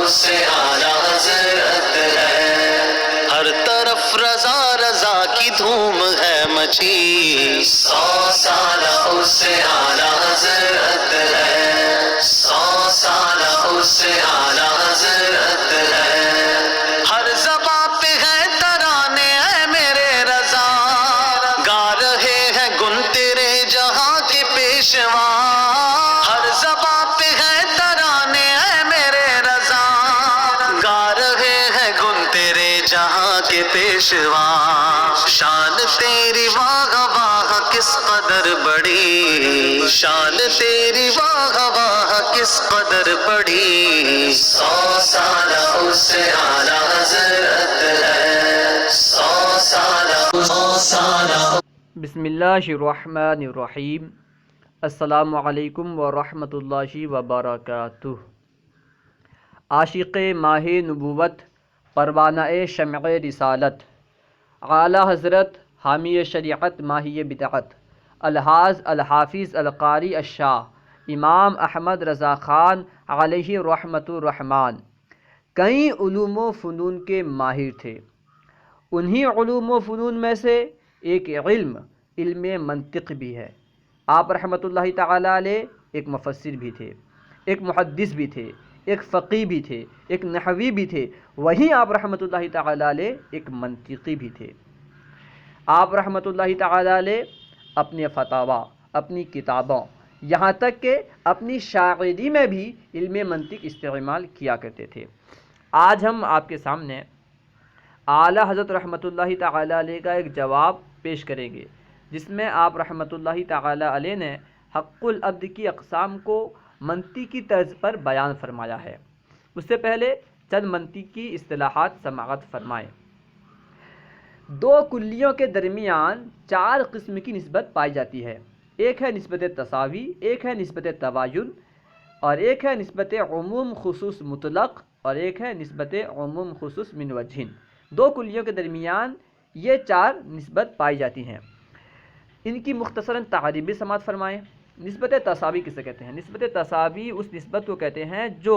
سے آلہ حضرت ہے، ہر طرف رضا رضا کی دھوم ہے مچی، 100 سالہ سے آلہ حضرت ہے، 100 سالہ سے آلہ حضرت ہے، ہر زباں پہ ہے ترانے اے میرے رضا، گا رہے ہیں گن تیرے جہاں کے پیشوا، ہر زباں پہ ہے ترانے اے میرے رضا، گا رہے ہیں گن تیرے جہاں کے پیشوا، شان تیری واہ واہ کس قدر بڑی، شان تیری واہ واہ کس قدر بڑی، 100 سالہ سے آلہ حضرت ہے، 100 سالہ 100 سالہ۔ بسم اللہ الرحمن الرحیم۔ السلام علیکم ورحمۃ اللہ وبرکاتہ۔ عاشق ماہ نبوت، پروانہ شمع رسالت، اعلیٰ حضرت حامی شریعت ماہی بدعت، الحاظ الحافظ القاری الشاہ امام احمد رضا خان علیہ رحمۃ الرحمن کئی علوم و فنون کے ماہر تھے۔ انہی علوم و فنون میں سے ایک علم منطق بھی ہے۔ آپ رحمۃ اللہ تعالیٰ علیہ ایک مفسر بھی تھے، ایک محدث بھی تھے، ایک فقیہ بھی تھے، ایک نحوی بھی تھے، وہیں آپ رحمۃ اللہ تعالیٰ علیہ ایک منطقی بھی تھے۔ آپ رحمۃ اللہ تعالیٰ علیہ اپنے فتاویٰ، اپنی کتابوں، یہاں تک کہ اپنی شاعری میں بھی علم منطق استعمال کیا کرتے تھے۔ آج ہم آپ کے سامنے اعلیٰ حضرت رحمۃ اللہ تعالیٰ علیہ کا ایک جواب پیش کریں گے، جس میں آپ رحمۃ اللہ تعالیٰ علیہ نے حق العبد کی اقسام کو منطقی طرز پر بیان فرمایا ہے۔ اس سے پہلے چند منطقی اصطلاحات سماعت فرمائیں۔ دو کلیوں کے درمیان 4 قسم کی نسبت پائی جاتی ہے۔ ایک ہے نسبت تساوی، ایک ہے نسبت تباین، اور ایک ہے نسبت عموم خصوص مطلق، اور ایک ہے نسبت عموم خصوص من وجہن۔ دو کلیوں کے درمیان یہ 4 نسبت پائی جاتی ہیں۔ ان کی مختصراً تعریف بھی سماعت فرمائیں۔ نسبت تساوی کسے کہتے ہیں؟ نسبت تساوی اس نسبت کو کہتے ہیں جو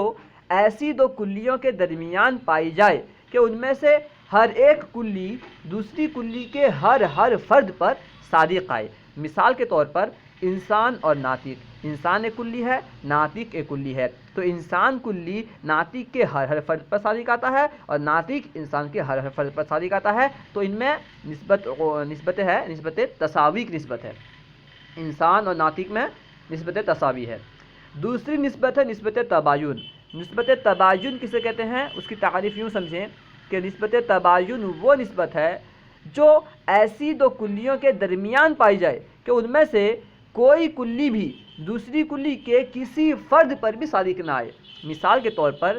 ایسی دو کلیوں کے درمیان پائی جائے کہ ان میں سے ہر ایک کلی دوسری کلی کے ہر فرد پر صادق آئے۔ مثال کے طور پر انسان اور ناطق، انسان ایک کلی ہے، ناطق ایک کلی ہے، تو انسان کلی ناطق کے ہر فرد پر صادق آتا ہے اور ناطق انسان کے ہر فرد پر صادق آتا ہے، تو ان میں نسبت تساوی کی نسبت ہے۔ انسان اور ناطق میں نسبت تساوی ہے۔ دوسری نسبت ہے نسبت تباین۔ نسبت تباین کسے کہتے ہیں؟ اس کی تعریف یوں سمجھیں کہ نسبت تباین وہ نسبت ہے جو ایسی دو کلیوں کے درمیان پائی جائے کہ ان میں سے کوئی کلی بھی دوسری کلی کے کسی فرد پر بھی صادق نہ آئے۔ مثال کے طور پر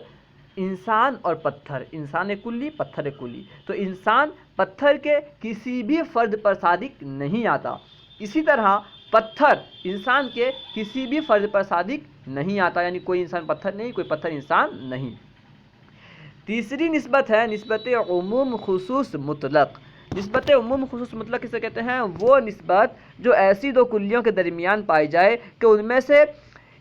انسان اور پتھر، انسان ایک کلی، پتھر ایک کلی، تو انسان پتھر کے کسی بھی فرد پر صادق نہیں آتا۔ اسی طرح پتھر انسان کے کسی بھی فرد پر صادق نہیں آتا، یعنی کوئی انسان پتھر نہیں، کوئی پتھر انسان نہیں۔ تیسری نسبت ہے نسبت عموم خصوص مطلق۔ نسبت عموم خصوص مطلق کسے کہتے ہیں؟ وہ نسبت جو ایسی دو کلیوں کے درمیان پائی جائے کہ ان میں سے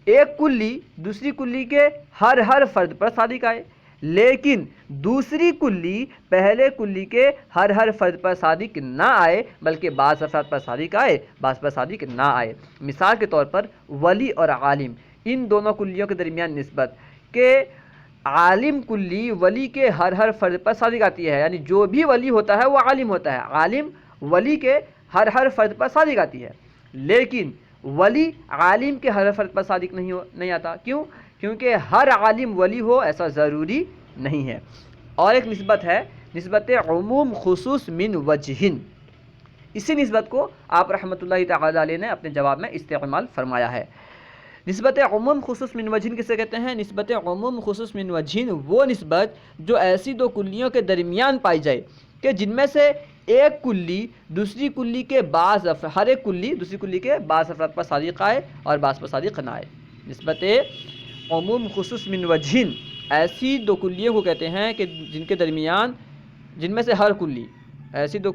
ایک کلی دوسری کلی کے ہر فرد پر صادق آئے، لیکن دوسری کلی پہلے کلی کے ہر فرد پر صادق نہ آئے، بلکہ بعض افراد پر صادق آئے، بعض پر صادق نہ آئے۔ مثال کے طور پر ولی اور عالم، ان دونوں کلیوں کے درمیان نسبت کہ عالم کلی ولی کے ہر فرد پر صادق آتی ہے، یعنی جو بھی ولی ہوتا ہے وہ عالم ہوتا ہے، عالم ولی کے ہر فرد پر صادق آتی ہے، لیکن ولی عالم کے ہر فرد پر صادق نہیں آتا۔ کیوں؟ کیونکہ ہر عالم ولی ہو ایسا ضروری نہیں ہے۔ اور ایک نسبت ہے نسبت عموم خصوص من وجہن۔ اسی نسبت کو آپ رحمۃ اللہ تعالیٰ علیہ نے اپنے جواب میں استعمال فرمایا ہے۔ نسبت عموم خصوص من وجہن کسے کہتے ہیں؟ نسبت عموم خصوص من وجہن وہ نسبت جو ایسی دو کلیوں کے درمیان پائی جائے کہ جن میں سے ایک کلی دوسری کلی کے ہر ایک کلی دوسری کلی کے بعض افراد پر صادق آئے اور بعض پر صادق نہ آئے۔ نسبت عموم خصوص من وجہن ایسی دو کلیوں کو کہتے ہیں کہ جن کے درمیان، جن میں سے ہر کلی، ایسی دو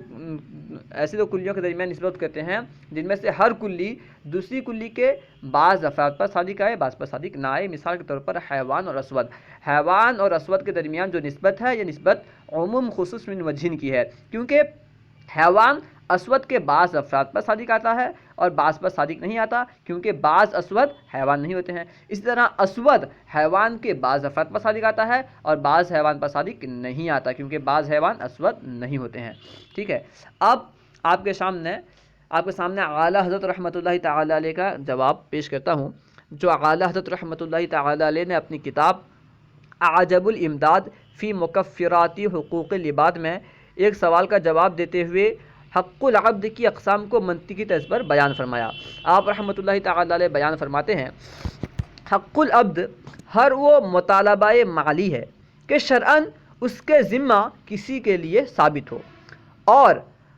ایسی دو کلیوں کے درمیان نسبت کرتے ہیں جن میں سے ہر کلی دوسری کلی کے بعض افراد پر صادق آئے بعض پر صادق نہ آئے. مثال کے طور پر حیوان اور اسود. حیوان اور اسود کے درمیان جو نسبت ہے یہ نسبت عموم خصوص من وجہین کی ہے، کیونکہ حیوان اسود کے بعض افراد پر صادق آتا ہے اور بعض پر صادق نہیں آتا، کیونکہ بعض اسود حیوان نہیں ہوتے ہیں. اسی طرح اسود حیوان کے بعض افراد پر صادق آتا ہے اور بعض حیوان پر صادق نہیں آتا، کیونکہ بعض حیوان اسود نہیں ہوتے ہیں. ٹھیک ہے، اب آپ کے سامنے اعلیٰ حضرت رحمۃ اللہ تعالیٰ علیہ کا جواب پیش کرتا ہوں، جو اعلیٰ حضرت رحمۃ اللہ تعالیٰ علیہ نے اپنی کتاب اعجب الامداد فی مکفرات حقوق العباد میں ایک سوال کا جواب دیتے ہوئے حق العبد کی اقسام کو منطقی طرز پر بیان فرمایا. آپ رحمۃ اللہ تعالیٰ علیہ بیان فرماتے ہیں، حق العبد ہر وہ مطالبہ مالی ہے کہ شرعاً اس کے ذمہ کسی کے لیے ثابت ہو، اور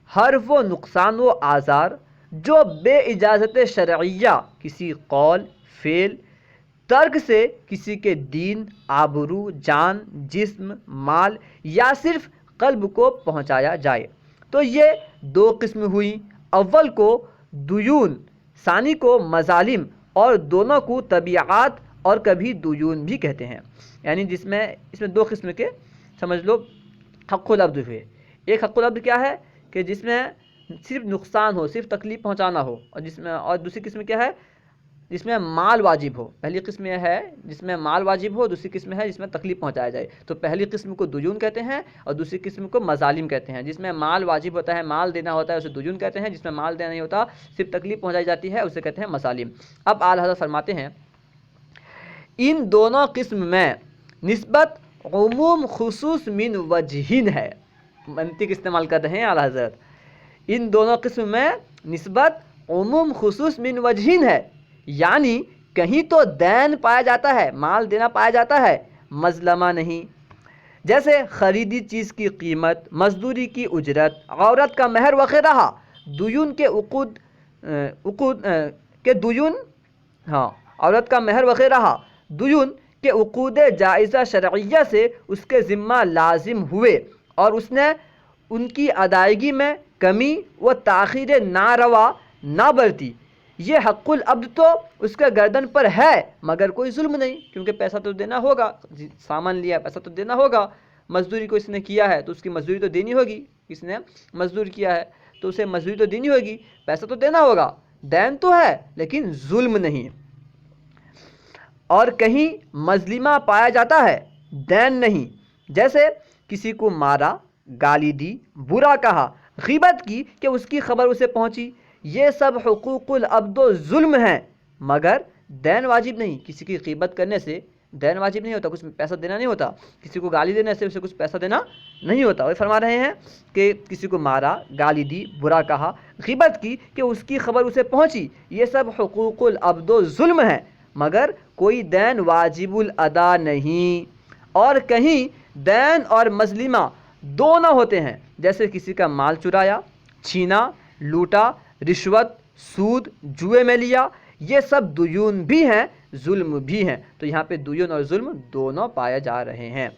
ہر وہ نقصان و آزار جو بے اجازت شرعیہ کسی قول، فعل، ترک سے کسی کے دین، آبرو، جان، جسم، مال یا صرف قلب کو پہنچایا جائے تو یہ دو قسم ہوئی. اول کو دیون، ثانی کو مظالم، اور دونوں کو طبیعات اور کبھی دیون بھی کہتے ہیں. یعنی اس میں دو قسم کے سمجھ لو حق العبد ہوئے. ایک حق العبد کیا ہے کہ جس میں صرف نقصان ہو، صرف تکلیف پہنچانا ہو، اور دوسری قسم کیا ہے جس میں مال واجب ہو. پہلی قسم یہ ہے جس میں مال واجب ہو، دوسری قسم ہے جس میں تکلیف پہنچایا جائے. تو پہلی قسم کو دیون کہتے ہیں اور دوسری قسم کو مظالم کہتے ہیں. جس میں مال واجب ہوتا ہے، مال دینا ہوتا ہے، اسے دیون کہتے ہیں. جس میں مال دینا نہیں ہوتا، صرف تکلیف پہنچائی جاتی ہے، اسے کہتے ہیں مظالم. اب اعلیٰ حضرت فرماتے ہیں ان دونوں قسم میں نسبت عموم خصوص من وجہین ہے. منطق استعمال کر رہے ہیں اعلیٰ حضرت. ان دونوں قسم میں نسبت عموم خصوص من وجہین ہے، یعنی کہیں تو دین پایا جاتا ہے، مال دینا پایا جاتا ہے، مظلمہ نہیں. جیسے خریدی چیز کی قیمت، مزدوری کی اجرت، عورت کا مہر وغیرہ. دیون کے عورت کا مہر وغیرہ دیون کے عقود جائزہ شرعیہ سے اس کے ذمہ لازم ہوئے اور اس نے ان کی ادائیگی میں کمی و تاخیر ناروا نہ برتی. یہ حق العبد تو اس کے گردن پر ہے مگر کوئی ظلم نہیں، کیونکہ پیسہ تو دینا ہوگا. سامان لیا، پیسہ تو دینا ہوگا. مزدوری کو اس نے کیا ہے تو اس کی مزدوری تو دینی ہوگی. اس نے مزدور کیا ہے تو اسے مزدوری تو دینی ہوگی، پیسہ تو دینا ہوگا. دین تو ہے لیکن ظلم نہیں. اور کہیں مظلمہ پایا جاتا ہے، دین نہیں. جیسے کسی کو مارا، گالی دی، برا کہا، غیبت کی کہ اس کی خبر اسے پہنچی. یہ سب حقوق العبد و ظلم ہیں مگر دین واجب نہیں. کسی کی غیبت کرنے سے دین واجب نہیں ہوتا، کچھ پیسہ دینا نہیں ہوتا. کسی کو گالی دینے سے اسے کچھ پیسہ دینا نہیں ہوتا. وہ فرما رہے ہیں کہ کسی کو مارا، گالی دی، برا کہا، غیبت کی کہ اس کی خبر اسے پہنچی، یہ سب حقوق العبد و ظلم ہیں مگر کوئی دین واجب الادا نہیں. اور کہیں دین اور مظلمہ دونوں ہوتے ہیں، جیسے کسی کا مال چرایا، چھینا، لوٹا، رشوت، سود، جوئے میں لیا. یہ سب دیون بھی ہیں، ظلم بھی ہیں. تو یہاں پہ دیون اور ظلم دونوں پائے جا رہے ہیں.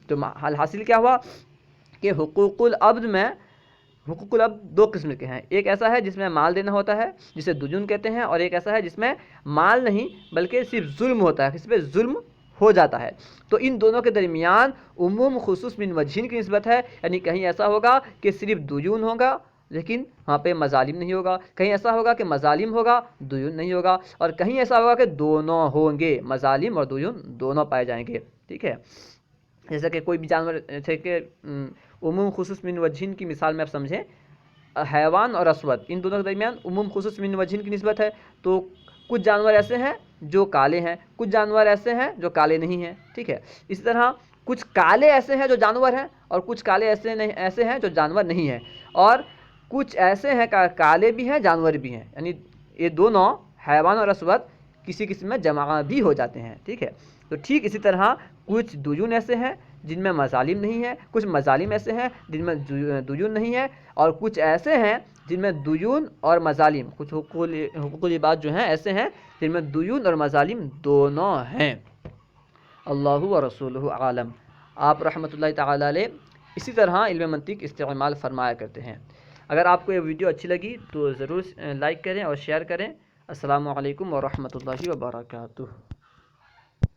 تو حل حاصل کیا ہوا کہ حقوق العبد دو قسم کے ہیں. ایک ایسا ہے جس میں مال دینا ہوتا ہے جسے دیون کہتے ہیں، اور ایک ایسا ہے جس میں مال نہیں بلکہ صرف ظلم ہوتا ہے، اس پہ ظلم ہو جاتا ہے. تو ان دونوں کے درمیان عموم خصوص من وجہین کی نسبت ہے. یعنی کہیں ایسا ہوگا کہ صرف دیون ہوگا لیکن وہاں پہ مظالم نہیں ہوگا، کہیں ایسا ہوگا کہ مظالم ہوگا، دیون نہیں ہوگا، اور کہیں ایسا ہوگا کہ دونوں ہوں گے، مظالم اور دیون دونوں پائے جائیں گے. ٹھیک ہے، جیسا کہ کوئی بھی جانور، جیسے کہ عموم خصوص من وجہین کی مثال میں آپ سمجھیں، حیوان اور اسود، ان دونوں کے درمیان عموم خصوص من وجہین کی نسبت ہے. تو کچھ جانور ایسے ہیں جو کالے ہیں، کچھ جانور ایسے ہیں جو کالے نہیں ہیں. ٹھیک ہے، اسی طرح کچھ کالے ایسے ہیں جو جانور ہیں اور کچھ کالے ایسے ہیں جو جانور نہیں ہیں، اور کچھ ایسے ہیں کالے بھی ہیں جانور بھی ہیں. یعنی یہ دونوں حیوان اور اسود کسی قسم میں جمع بھی ہو جاتے ہیں. ٹھیک ہے، تو ٹھیک اسی طرح کچھ دیون ایسے ہیں جن میں مظالم نہیں ہیں، کچھ مظالم ایسے ہیں جن میں دیون نہیں ہے، اور کچھ ایسے ہیں جن میں دیون اور مظالم، کچھ حقوق العباد جو ہیں ایسے ہیں جن میں دیون اور مظالم دونوں ہیں. اللہ و رسولہ عالم. آپ رحمۃ اللہ تعالی علیہ اسی طرح علم منطق استعمال فرمایا کرتے ہیں. اگر آپ کو یہ ویڈیو اچھی لگی تو ضرور لائک کریں اور شیئر کریں۔ السلام علیکم ورحمۃ اللہ وبرکاتہ۔